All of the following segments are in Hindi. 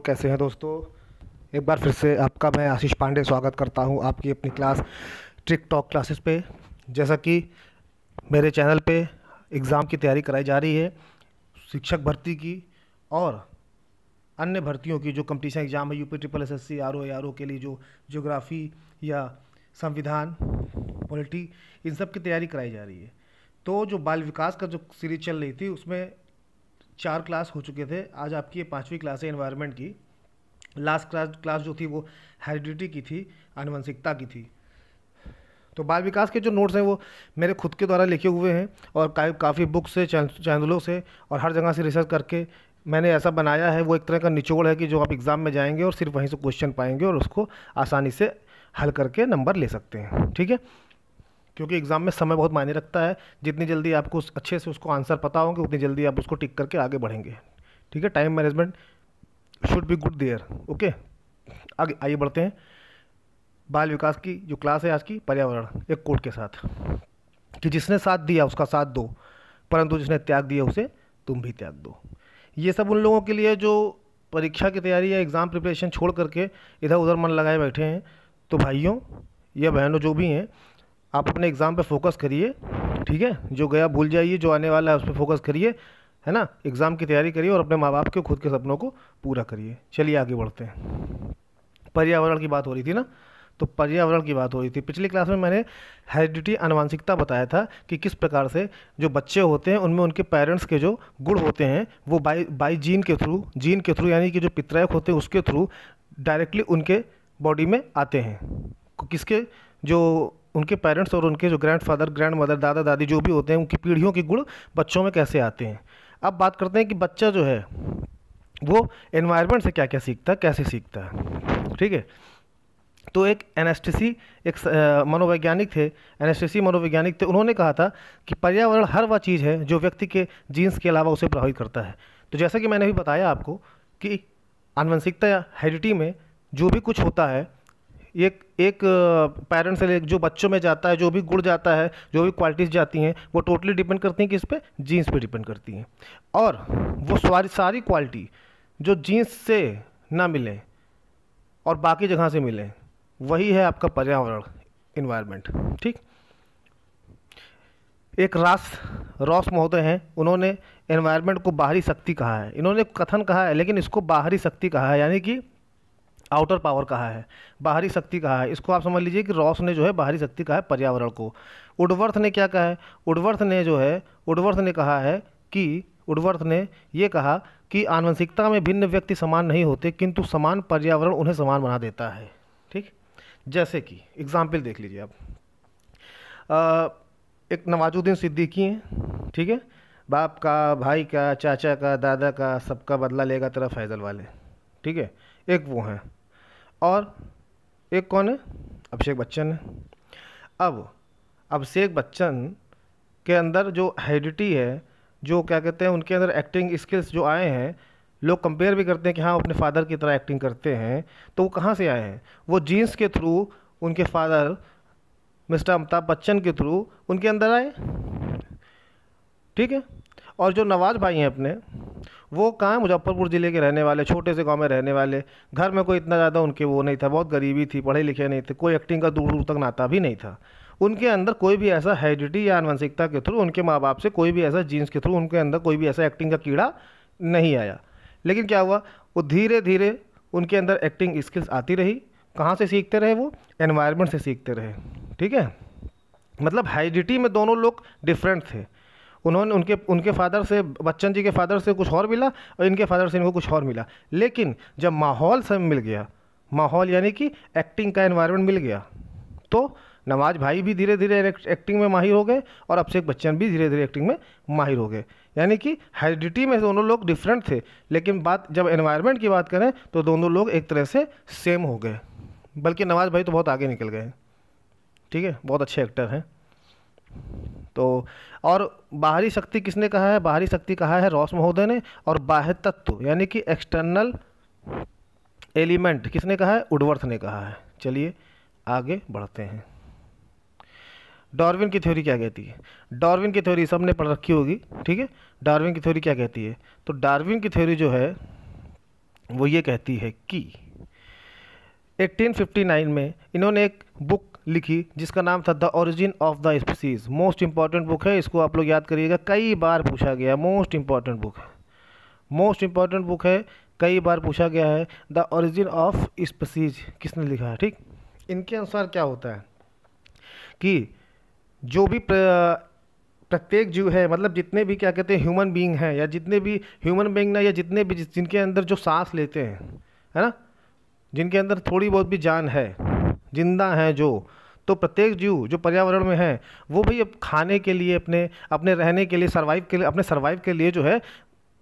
कैसे हैं दोस्तों। एक बार फिर से आपका मैं आशीष पांडे स्वागत करता हूं आपकी अपनी क्लास ट्रिक टॉक क्लासेस पे। जैसा कि मेरे चैनल पे एग्ज़ाम की तैयारी कराई जा रही है, शिक्षक भर्ती की और अन्य भर्तियों की जो कंपटीशन एग्ज़ाम है, UP triple SSC R O के लिए जो ज्योग्राफी या संविधान पॉलिटी, इन सब की तैयारी कराई जा रही है। तो जो बाल विकास का जो सीरीज चल रही थी उसमें 4 क्लास हो चुके थे। आज आपकी ये 5वीं क्लास है एनवायरनमेंट की। लास्ट क्लास जो थी वो हेरिडिटी की थी, आनुवंशिकता की थी। तो बाल विकास के जो नोट्स हैं वो मेरे खुद के द्वारा लिखे हुए हैं और काफ़ी बुक से, चैनलों से और हर जगह से रिसर्च करके मैंने ऐसा बनाया है। वो एक तरह का निचोड़ है कि जो आप एग्ज़ाम में जाएंगे और सिर्फ वहीं से क्वेश्चन पाएंगे और उसको आसानी से हल करके नंबर ले सकते हैं। ठीक है, क्योंकि एग्ज़ाम में समय बहुत मायने रखता है। जितनी जल्दी आपको अच्छे से उसको आंसर पता होंगे उतनी जल्दी आप उसको टिक करके आगे बढ़ेंगे। ठीक है, time management should be good there. Okay, आगे आइए बढ़ते हैं। बाल विकास की जो क्लास है आज की, पर्यावरण, एक कोट के साथ कि जिसने साथ दिया उसका साथ दो, परंतु जिसने त्याग दिया उसे तुम भी त्याग दो। ये सब उन लोगों के लिए जो परीक्षा की तैयारी या एग्ज़ाम प्रिपरेशन छोड़ करके इधर उधर मन लगाए बैठे हैं। तो भाइयों या बहनों जो भी हैं, आप अपने एग्ज़ाम पे फोकस करिए। ठीक है, जो गया भूल जाइए, जो आने वाला है उस पर फोकस करिए, है ना। एग्ज़ाम की तैयारी करिए और अपने माँ बाप के खुद के सपनों को पूरा करिए। चलिए आगे बढ़ते हैं। पर्यावरण की बात हो रही थी ना, तो पर्यावरण की बात हो रही थी। पिछली क्लास में मैंने हेरिडिटी, आनुवंशिकता बताया था कि किस प्रकार से जो बच्चे होते हैं उनमें उनके पेरेंट्स के जो गुण होते हैं वो बाई जीन के थ्रू यानी कि जो पितरैक होते हैं उसके थ्रू डायरेक्टली उनके बॉडी में आते हैं। किसके, जो उनके पेरेंट्स और उनके जो ग्रैंडफादर, ग्रैंडमदर, दादा दादी जो भी होते हैं, उनकी पीढ़ियों के गुण बच्चों में कैसे आते हैं। अब बात करते हैं कि बच्चा जो है वो एनवायरनमेंट से क्या क्या सीखता है, कैसे सीखता है। ठीक है, तो एक मनोवैज्ञानिक थे, एनास्टेसी मनोवैज्ञानिक थे। उन्होंने कहा था कि पर्यावरण हर वह चीज़ है जो व्यक्ति के जीन्स के अलावा उसे प्रभावित करता है। तो जैसा कि मैंने अभी बताया आपको कि आनुवंशिकता या हेरिडिटी में जो भी कुछ होता है, एक पेरेंट्स से जो बच्चों में जाता है, जो भी गुण जाता है, जो भी क्वालिटीज़ जाती हैं, वो टोटली डिपेंड करती हैं किस पे, जीन्स पे डिपेंड करती हैं। और वो सारी क्वालिटी जो जीन्स से ना मिले और बाकी जगह से मिले, वही है आपका पर्यावरण, इन्वायरमेंट। ठीक, एक रॉस महोदय हैं, उन्होंने एनवायरनमेंट को बाहरी शक्ति कहा है। इन्होंने कथन कहा है लेकिन इसको बाहरी शक्ति कहा है, यानी कि आउटर पावर कहा है, बाहरी शक्ति कहा है। इसको आप समझ लीजिए कि रॉस ने जो है बाहरी शक्ति कहा है पर्यावरण को। वुडवर्थ ने क्या कहा है, वुडवर्थ ने ये कहा कि आनुवंशिकता में भिन्न व्यक्ति समान नहीं होते, किंतु समान पर्यावरण उन्हें समान बना देता है। ठीक, जैसे कि एग्जाम्पल देख लीजिए आप, एक नवाजुद्दीन सिद्दीकी हैं। ठीक है, बाप का, भाई का, चाचा का, दादा का, सबका बदला लेगा तेरा फैजल वाले। ठीक है, एक वो हैं। और एक कौन है, अभिषेक बच्चन है। अब अभिषेक बच्चन के अंदर जो हेरिडिटी है, जो क्या कहते हैं, उनके अंदर एक्टिंग स्किल्स जो आए हैं, लोग कंपेयर भी करते हैं कि हाँ अपने फादर की तरह एक्टिंग करते हैं। तो वो कहाँ से आए हैं, वो जीन्स के थ्रू उनके फादर मिस्टर अमिताभ बच्चन के थ्रू उनके अंदर आए। ठीक है, और जो नवाज भाई हैं अपने, वो कहाँ, मुजफ्फरपुर ज़िले के रहने वाले, छोटे से गांव में रहने वाले। घर में कोई इतना ज़्यादा उनके वो नहीं था, बहुत गरीबी थी, पढ़े लिखे नहीं थे, कोई एक्टिंग का दूर दूर तक नाता भी नहीं था। उनके अंदर कोई भी ऐसा हेरिडिटी या आनुवंशिकता के थ्रू, उनके माँ बाप से कोई भी ऐसा जीन्स के थ्रू उनके अंदर कोई भी ऐसा एक्टिंग का कीड़ा नहीं आया। लेकिन क्या हुआ, वो धीरे धीरे उनके अंदर एक्टिंग स्किल्स आती रही। कहाँ से सीखते रहे, वो एनवायरनमेंट से सीखते रहे। ठीक है, मतलब हेरिडिटी में दोनों लोग डिफरेंट थे। उन्होंने उनके फादर से, बच्चन जी के फादर से कुछ और मिला और इनके फादर से इनको कुछ और मिला। लेकिन जब माहौल सब मिल गया, माहौल यानी कि एक्टिंग का एनवायरनमेंट मिल गया, तो नवाज भाई भी धीरे धीरे एक्टिंग में माहिर हो गए और अभिषेक बच्चन भी धीरे धीरे एक्टिंग में माहिर हो गए। यानी कि हेरिडिटी में दोनों लोग डिफरेंट थे, लेकिन बात जब एनवायरनमेंट की बात करें तो दोनों लोग एक तरह से सेम हो गए। बल्कि नवाज भाई तो बहुत आगे निकल गए। ठीक है, बहुत अच्छे एक्टर हैं। तो और बाहरी शक्ति किसने कहा है, बाहरी शक्ति कहा है रॉस महोदय ने। और बाह्य तत्व यानी कि एक्सटर्नल एलिमेंट किसने कहा है, वुडवर्थ ने कहा है। चलिए आगे बढ़ते हैं। डार्विन की थ्योरी क्या कहती है, डार्विन की थ्योरी सबने पढ़ रखी होगी। ठीक है, डार्विन की थ्योरी क्या कहती है, तो डार्विन की थ्योरी जो है वो ये कहती है कि 1859 में इन्होंने एक बुक लिखी जिसका नाम था the origin of the species. Most important book है, इसको आप लोग याद करिएगा, कई बार पूछा गया, मोस्ट इंपॉर्टेंट बुक है, मोस्ट इंपॉर्टेंट बुक है, कई बार पूछा गया है। द ओरिजिन ऑफ स्पीसीज किसने लिखा है? ठीक, इनके अनुसार क्या होता है कि जो भी प्रत्येक जीव है, मतलब जितने भी क्या कहते हैं ह्यूमन बीइंग हैं, या जितने भी ह्यूमन बीइंग ना, या जितने भी जिनके अंदर जो सांस लेते हैं, है ना, जिनके अंदर थोड़ी बहुत भी जान है, जिंदा हैं जो, तो प्रत्येक जीव जो पर्यावरण में है वो भी अब खाने के लिए, अपने अपने रहने के लिए, सर्वाइव के लिए, अपने सर्वाइव के लिए जो है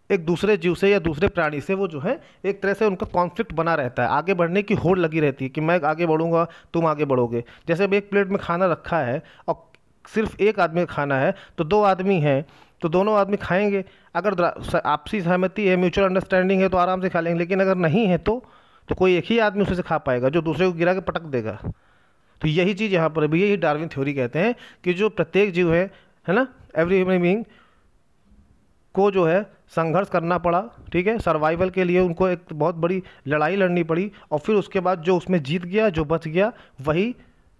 एक दूसरे जीव से या दूसरे प्राणी से वो जो है एक तरह से उनका कॉन्फ्लिक्ट बना रहता है, आगे बढ़ने की होड़ लगी रहती है कि मैं आगे बढ़ूंगा, तुम आगे बढ़ोगे। जैसे अब एक प्लेट में खाना रखा है और सिर्फ एक आदमी का खाना है, तो दो आदमी हैं तो दोनों आदमी खाएंगे। अगर आपसी सहमति है, म्यूचुअल अंडरस्टैंडिंग है तो आराम से खा लेंगे, लेकिन अगर नहीं है तो कोई एक ही आदमी उसे से खा पाएगा जो दूसरे को गिरा के पटक देगा। तो यही चीज़ यहाँ पर भी, यही डार्विन थ्योरी कहते हैं कि जो प्रत्येक जीव है ना, एवरी ह्यूमन बीइंग को जो है संघर्ष करना पड़ा, ठीक है, सर्वाइवल के लिए उनको एक बहुत बड़ी लड़ाई लड़नी पड़ी, और फिर उसके बाद जो उसमें जीत गया, जो बच गया, वही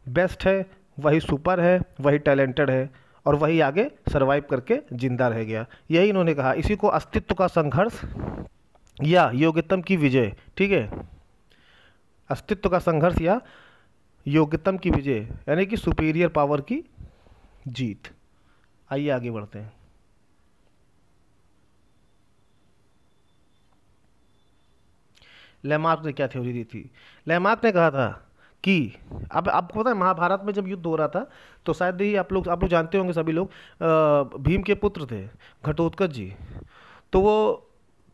बेस्ट है, वही सुपर है, वही टैलेंटेड है, और वही आगे सर्वाइव करके जिंदा रह गया। यही इन्होंने कहा, इसी को अस्तित्व का संघर्ष या योग्यतम की विजय, ठीक है, अस्तित्व का संघर्ष या योग्यतम की विजय, यानी कि सुपीरियर पावर की जीत। आइए आगे बढ़ते हैं। लैमार्क ने क्या थ्योरी दी थी? लैमार्क ने कहा था कि अब आपको पता है महाभारत में जब युद्ध हो रहा था तो शायद ही आप लोग जानते होंगे सभी लोग, भीम के पुत्र थे घटोत्कच जी, तो वो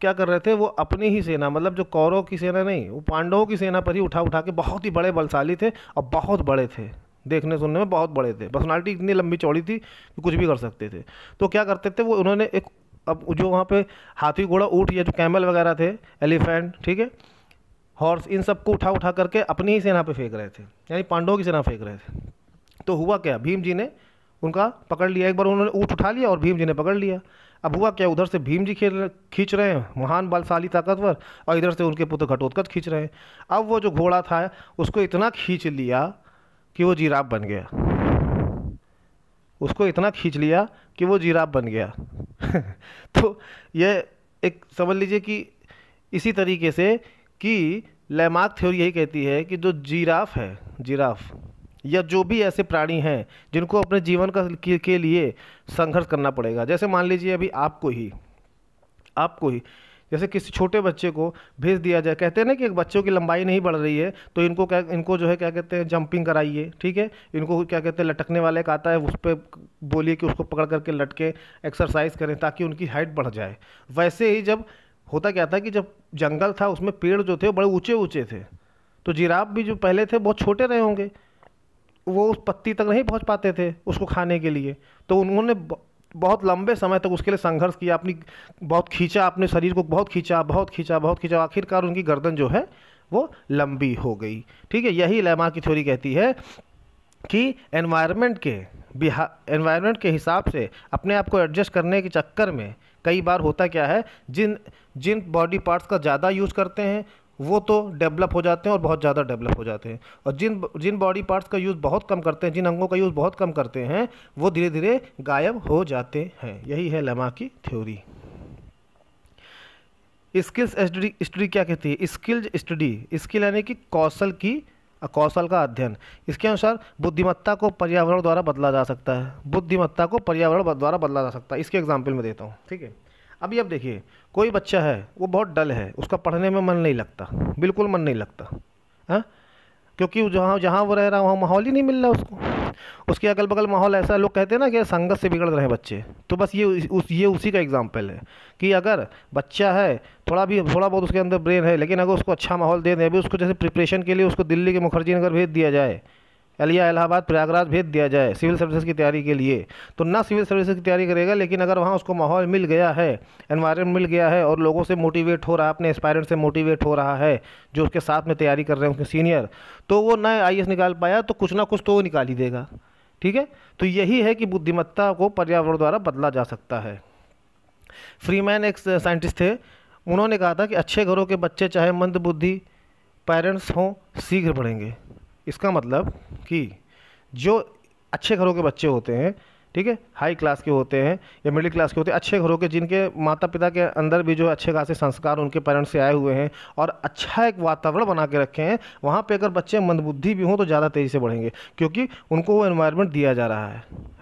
क्या कर रहे थे, वो अपनी ही सेना, मतलब जो कौरव की सेना नहीं, वो पांडवों की सेना पर ही उठा उठा के, बहुत ही बड़े बलशाली थे और बहुत बड़े थे, देखने सुनने में बहुत बड़े थे, पर्सनालिटी इतनी लंबी चौड़ी थी कि कुछ भी कर सकते थे। तो क्या करते थे वो, उन्होंने एक, अब जो वहाँ पे हाथी घोड़ा ऊँट या जो कैमल वगैरह थे, एलिफेंट, ठीक है, हॉर्स, इन सबको उठा उठा करके अपनी ही सेना पे फेंक रहे थे, यानी पांडवों की सेना फेंक रहे थे। तो हुआ क्या, भीम जी ने उनका पकड़ लिया, एक बार उन्होंने ऊँट उठा लिया और भीम जी ने पकड़ लिया। अब हुआ क्या, उधर से भीम जी खींच रहे हैं, महान बलशाली ताकतवर, और इधर से उनके पुत्र घटोत्कच खींच रहे हैं। अब वो जो घोड़ा था उसको इतना खींच लिया कि वो जिराफ बन गया, उसको इतना खींच लिया कि वो जिराफ बन गया। तो ये एक समझ लीजिए कि इसी तरीके से कि लैमार्क थ्योरी यही कहती है कि जो जिराफ है, जिराफ या जो भी ऐसे प्राणी हैं जिनको अपने जीवन के लिए संघर्ष करना पड़ेगा, जैसे मान लीजिए अभी आपको ही जैसे किसी छोटे बच्चे को भेज दिया जाए, कहते हैं ना कि एक बच्चों की लंबाई नहीं बढ़ रही है तो इनको जो है क्या कहते हैं जंपिंग कराइए, ठीक है, इनको क्या कहते हैं लटकने वाले एक आता है उस पर बोलिए कि उसको पकड़ करके लटके एक्सरसाइज करें ताकि उनकी हाइट बढ़ जाए। वैसे ही जब होता क्या था कि जब जंगल था उसमें पेड़ जो थे वो बड़े ऊंचे ऊंचे थे, तो जिराफ भी जो पहले थे बहुत छोटे रहे होंगे, वो उस पत्ती तक नहीं पहुंच पाते थे उसको खाने के लिए, तो उन्होंने बहुत लंबे समय तक उसके लिए संघर्ष किया, अपनी बहुत खींचा, अपने शरीर को बहुत खींचा, आखिरकार उनकी गर्दन जो है वो लंबी हो गई। ठीक है, यही लैमार्क की थ्योरी कहती है कि एनवायरनमेंट के हिसाब से अपने आप को एडजस्ट करने के चक्कर में कई बार होता क्या है, जिन बॉडी पार्ट्स का ज़्यादा यूज़ करते हैं वो तो डेवलप हो जाते हैं और बहुत ज़्यादा डेवलप हो जाते हैं, और जिन बॉडी पार्ट्स का यूज़ बहुत कम करते हैं, जिन अंगों का यूज़ बहुत कम करते हैं, वो धीरे धीरे गायब हो जाते हैं। यही है लैमार्क की थ्योरी। स्किल्स स्टडी क्या कहती है? स्किल्स स्टडी, स्किल यानी कि कौशल का अध्ययन। इसके अनुसार बुद्धिमत्ता को पर्यावरण द्वारा बदला जा सकता है, बुद्धिमत्ता को पर्यावरण द्वारा बदला जा सकता है। इसके एग्जाम्पल में देता हूँ, ठीक है। अभी अब देखिए, कोई बच्चा है वो बहुत डल है, उसका पढ़ने में मन नहीं लगता, बिल्कुल मन नहीं लगता, हाँ, क्योंकि जहाँ वो रह रहा है वहाँ माहौल ही नहीं मिल रहा उसको, उसके अगल बगल माहौल ऐसा, लोग कहते हैं ना कि संगत से बिगड़ रहे हैं बच्चे। तो बस ये उसी का एग्जाम्पल है कि अगर बच्चा है थोड़ा बहुत उसके अंदर ब्रेन है, लेकिन अगर उसको अच्छा माहौल दे दें, अभी उसको जैसे प्रिपरेशन के लिए उसको दिल्ली के मुखर्जी नगर भेज दिया जाए, या इलाहाबाद प्रयागराज भेज दिया जाए सिविल सर्विसेज की तैयारी के लिए, तो ना सिविल सर्विसेज की तैयारी करेगा, लेकिन अगर वहाँ उसको माहौल मिल गया है, एनवायरनमेंट मिल गया है और लोगों से मोटिवेट हो रहा है, अपने एस्पायरेंट से मोटिवेट हो रहा है जो उसके साथ में तैयारी कर रहे हैं उसके सीनियर, तो वो ना IAS निकाल पाया तो कुछ ना कुछ तो वो निकाल ही देगा। ठीक है, तो यही है कि बुद्धिमत्ता को पर्यावरण द्वारा बदला जा सकता है। फ्रीमैन एक साइंटिस्ट थे, उन्होंने कहा था कि अच्छे घरों के बच्चे चाहे मंदबुद्धि पेरेंट्स हों शीघ्र बढ़ेंगे। इसका मतलब कि जो अच्छे घरों के बच्चे होते हैं, ठीक है, हाई क्लास के होते हैं या मिडिल क्लास के होते हैं, अच्छे घरों के जिनके माता पिता के अंदर भी जो अच्छे खासे संस्कार उनके पेरेंट्स से आए हुए हैं और अच्छा एक वातावरण बना के रखे हैं, वहाँ पे अगर बच्चे मंदबुद्धि भी हों तो ज़्यादा तेज़ी से बढ़ेंगे, क्योंकि उनको वो एनवायरनमेंट दिया जा रहा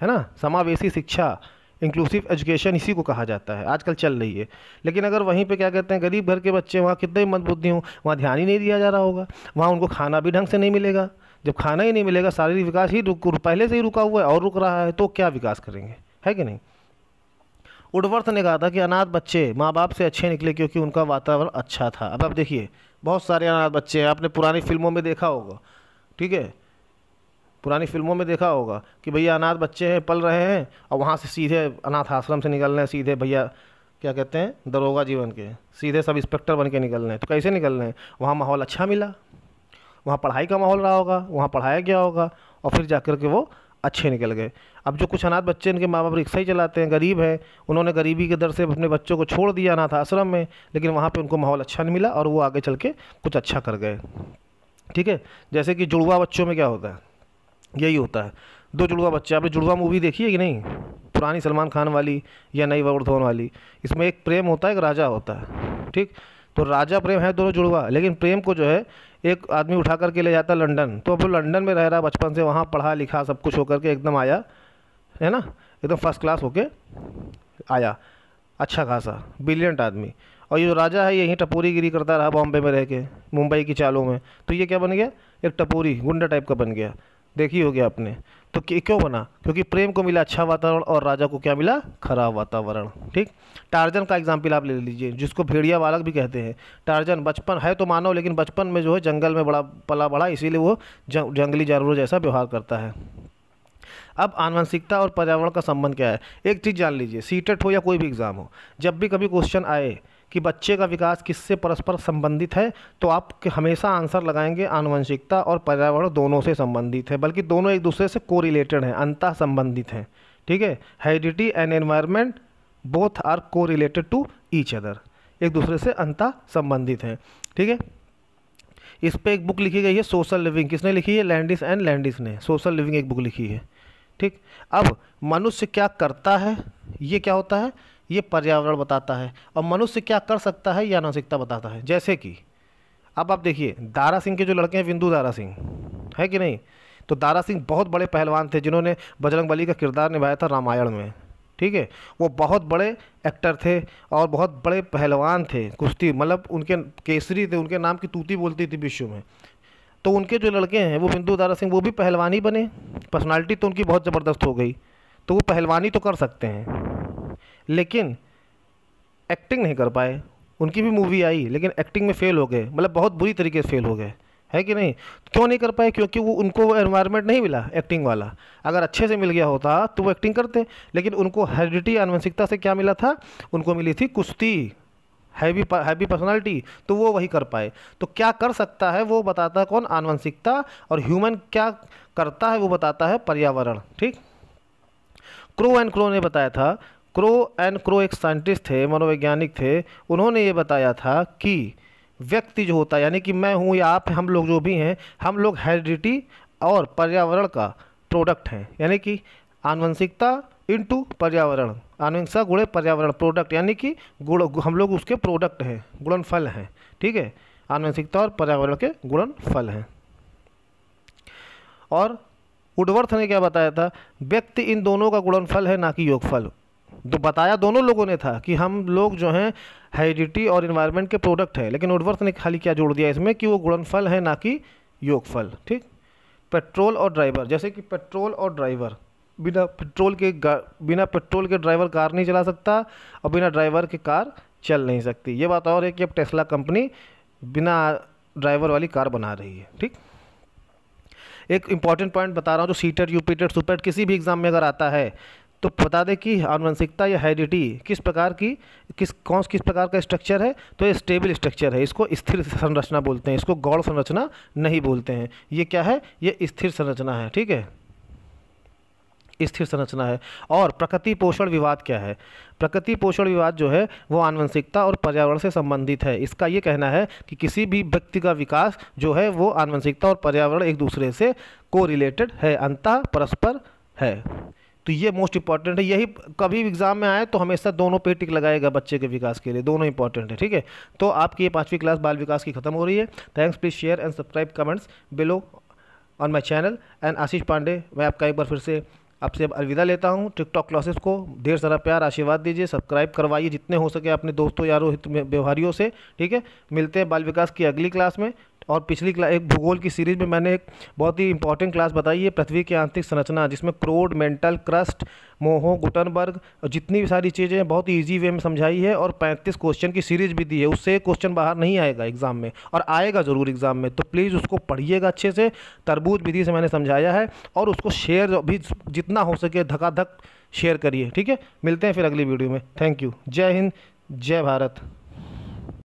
है ना। समावेशी शिक्षा, इंक्लूसिव एजुकेशन इसी को कहा जाता है, आजकल चल रही है। लेकिन अगर वहीं पे क्या कहते हैं, गरीब घर के बच्चे, वहाँ कितने भी मंदबुद्धि हों, वहाँ ध्यान ही नहीं दिया जा रहा होगा, वहाँ उनको खाना भी ढंग से नहीं मिलेगा। जब खाना ही नहीं मिलेगा, शारीरिक विकास ही पहले से ही रुका हुआ है और रुक रहा है, तो क्या विकास करेंगे, है कि नहीं। वुडवर्थ ने कहा था कि अनाथ बच्चे माँ बाप से अच्छे निकले क्योंकि उनका वातावरण अच्छा था। अब आप देखिए, बहुत सारे अनाथ बच्चे हैं, आपने पुरानी फिल्मों में देखा होगा, ठीक है, पुरानी फिल्मों में देखा होगा कि भैया अनाथ बच्चे हैं, पल रहे हैं और वहाँ से सीधे अनाथ आश्रम से निकल रहे हैं, सीधे भैया क्या कहते हैं, दरोगा जीवन के, सीधे सब इंस्पेक्टर बन के निकल रहे हैं। तो कैसे निकल रहे हैं, वहाँ माहौल अच्छा मिला, वहाँ पढ़ाई का माहौल रहा होगा, वहाँ पढ़ाया गया होगा और फिर जाकर के वो अच्छे निकल गए। अब जो कुछ अनाथ बच्चे, इनके माँ बाप रिक्शा ही चलाते हैं, गरीब है, उन्होंने गरीबी के दर से अपने बच्चों को छोड़ दिया अनाथ आश्रम में, लेकिन वहाँ पे उनको माहौल अच्छा नहीं मिला और वो आगे चल के कुछ अच्छा कर गए, ठीक है। जैसे कि जुड़वा बच्चों में क्या होता है, यही होता है, दो जुड़वा बच्चे, आपने जुड़वा मूवी देखी है कि नहीं, पुरानी सलमान खान वाली या नई वरुण धवन वाली। इसमें एक प्रेम होता है, एक राजा होता है, ठीक। तो राजा प्रेम है दोनों जुड़वा, लेकिन प्रेम को जो है एक आदमी उठा करके ले जाता है लंदन, तो अब वो लंदन में रह रहा बचपन से, वहाँ पढ़ा लिखा सब कुछ होकर के एकदम आया, है ना, एकदम फर्स्ट क्लास होके आया, अच्छा खासा ब्रिलियंट आदमी। और ये जो राजा है, यहीं टपोरीगिरी करता रहा बॉम्बे में रह के, मुंबई की चालों में, तो ये क्या बन गया, एक टपोरी गुंडा टाइप का बन गया, देखी हो गया आपने। तो क्यों बना, क्योंकि प्रेम को मिला अच्छा वातावरण और राजा को क्या मिला, खराब वातावरण, ठीक। टार्जन का एग्जाम्पल आप ले लीजिए, जिसको भेड़िया बालक भी कहते हैं। टार्जन बचपन है तो मानव, लेकिन बचपन में जो है जंगल में बड़ा पला बड़ा, इसीलिए वो जंगली जानवरों जैसा व्यवहार करता है। अब आनुवंशिकता और पर्यावरण का संबंध क्या है, एक चीज़ जान लीजिए, सीटेट हो या कोई भी एग्ज़ाम हो, जब भी कभी क्वेश्चन आए कि बच्चे का विकास किससे परस्पर संबंधित है, तो आप हमेशा आंसर लगाएंगे आनुवंशिकता और पर्यावरण दोनों से संबंधित है, बल्कि दोनों एक दूसरे से कोरिलेटेड हैं, अंतः संबंधित हैं, ठीक है। Heredity and environment both are correlated to each other, एक दूसरे से अंतः संबंधित हैं, ठीक है। इस पे एक बुक लिखी गई है, सोशल लिविंग, किसने लिखी है, लैंडिस एंड लैंडिस ने सोशल लिविंग एक बुक लिखी है, ठीक। अब मनुष्य क्या करता है, ये क्या होता है, ये पर्यावरण बताता है, और मनुष्य क्या कर सकता है, ये आनुवंशिकता बताता है। जैसे कि अब आप देखिए, दारा सिंह के जो लड़के हैं, विंदु दारा सिंह, है कि नहीं, तो दारा सिंह बहुत बड़े पहलवान थे, जिन्होंने बजरंगबली का किरदार निभाया था रामायण में, ठीक है। वो बहुत बड़े एक्टर थे और बहुत बड़े पहलवान थे, कुश्ती मतलब उनके केसरी थे, उनके नाम की तूती बोलती थी विश्व में। तो उनके जो लड़के हैं वो विंदु दारा सिंह, वो भी पहलवानी बने, पर्सनालिटी तो उनकी बहुत ज़बरदस्त हो गई, तो वो पहलवानी तो कर सकते हैं, लेकिन एक्टिंग नहीं कर पाए। उनकी भी मूवी आई, लेकिन एक्टिंग में फेल हो गए, मतलब बहुत बुरी तरीके से फेल हो गए, है कि नहीं। क्यों नहीं कर पाए, क्योंकि वो उनको वो एनवायरनमेंट नहीं मिला एक्टिंग वाला। अगर अच्छे से मिल गया होता तो वो एक्टिंग करते, लेकिन उनको हेरिडिटी आनुवंशिकता से क्या मिला था, उनको मिली थी कुश्ती, हैवी पर्सनालिटी, तो वो वही कर पाए। तो क्या कर सकता है वो बताता है कौन, आनुवंशिकता, और ह्यूमन क्या करता है वो बताता है पर्यावरण, ठीक। क्रो एंड क्रो ने बताया था, क्रो एंड क्रो एक साइंटिस्ट थे, मनोवैज्ञानिक थे, उन्होंने ये बताया था कि व्यक्ति जो होता है, यानी कि मैं हूँ या आप, हम लोग जो भी हैं, हम लोग हेरिडिटी और पर्यावरण का प्रोडक्ट हैं, यानी कि आनुवंशिकता इनटू पर्यावरण, आनुवंशिकता गुणे पर्यावरण प्रोडक्ट, यानी कि गुण, हम लोग उसके प्रोडक्ट हैं, गुणनफल हैं, ठीक है। आनुवंशिकता और पर्यावरण के गुणनफल हैं। और वुडवर्थ ने क्या बताया था, व्यक्ति इन दोनों का गुणनफल है, ना कि योगफल। तो बताया दोनों लोगों ने था कि हम लोग जो हैं हेरिडिटी और इन्वायरमेंट के प्रोडक्ट है, लेकिन वुडवर्थ ने खाली क्या जोड़ दिया इसमें, कि वो गुणनफल है, ना कि योगफल, ठीक। पेट्रोल और ड्राइवर, जैसे कि पेट्रोल और ड्राइवर, बिना पेट्रोल के ड्राइवर कार नहीं चला सकता, और बिना ड्राइवर के कार चल नहीं सकती। ये बात और है कि अब टेस्ला कंपनी बिना ड्राइवर वाली कार बना रही है, ठीक। एक इंपॉर्टेंट पॉइंट बता रहा हूँ, जो सीटेट यूपीटेट सुपेट किसी भी एग्जाम में अगर आता है तो बता दे कि आनुवंशिकता या हेरिडिटी किस प्रकार की, किस प्रकार का स्ट्रक्चर है, तो ये स्टेबल स्ट्रक्चर है, इसको स्थिर संरचना बोलते हैं, इसको गौड़ संरचना नहीं बोलते हैं। ये क्या है, ये स्थिर संरचना है, ठीक है। स्थिर संरचना है। और प्रकृति पोषण विवाद क्या है? प्रकृति पोषण विवाद जो है वो आनुवंशिकता और पर्यावरण से संबंधित है। इसका ये कहना है कि किसी भी व्यक्ति का विकास जो है वो आनुवंशिकता और पर्यावरण एक दूसरे से कोरिलेटेड है, अंतः परस्पर है। तो ये मोस्ट इंपॉर्टेंट है, यही कभी एग्जाम में आए तो हमेशा दोनों पे टिक लगाएगा बच्चे के विकास के लिए, दोनों इंपॉर्टेंट है। ठीक है, तो आपकी ये 5वीं क्लास बाल विकास की खत्म हो रही है। Thanks, please share and subscribe comments below on my channel. And Ashish Pandey, मैं आपका एक बार फिर से आपसे अब अलविदा लेता हूँ। टिकटॉक क्लासेस को ढेर सारा प्यार आशीर्वाद दीजिए, सब्सक्राइब करवाइए जितने हो सके अपने दोस्तों यारों हित में व्यवहारियों से। ठीक है, मिलते हैं बाल विकास की अगली क्लास में। और पिछली क्लास एक भूगोल की सीरीज में मैंने एक बहुत ही इंपॉर्टेंट क्लास बताई है, पृथ्वी की आंतरिक संरचना, जिसमें क्रोड, मेंटल, क्रस्ट, मोहो, गुटनबर्ग और जितनी भी सारी चीज़ें हैं बहुत ईजी वे में समझाई है। और 35 क्वेश्चन की सीरीज भी दी है, उससे एक क्वेश्चन बाहर नहीं आएगा एग्जाम में, और आएगा ज़रूर एग्जाम में। तो प्लीज़ उसको पढ़िएगा अच्छे से, तरबूज विधि से मैंने समझाया है। और उसको शेयर भी जितना हो सके धकाधक शेयर करिए। ठीक है, मिलते हैं फिर अगली वीडियो में। थैंक यू, जय हिंद, जय भारत।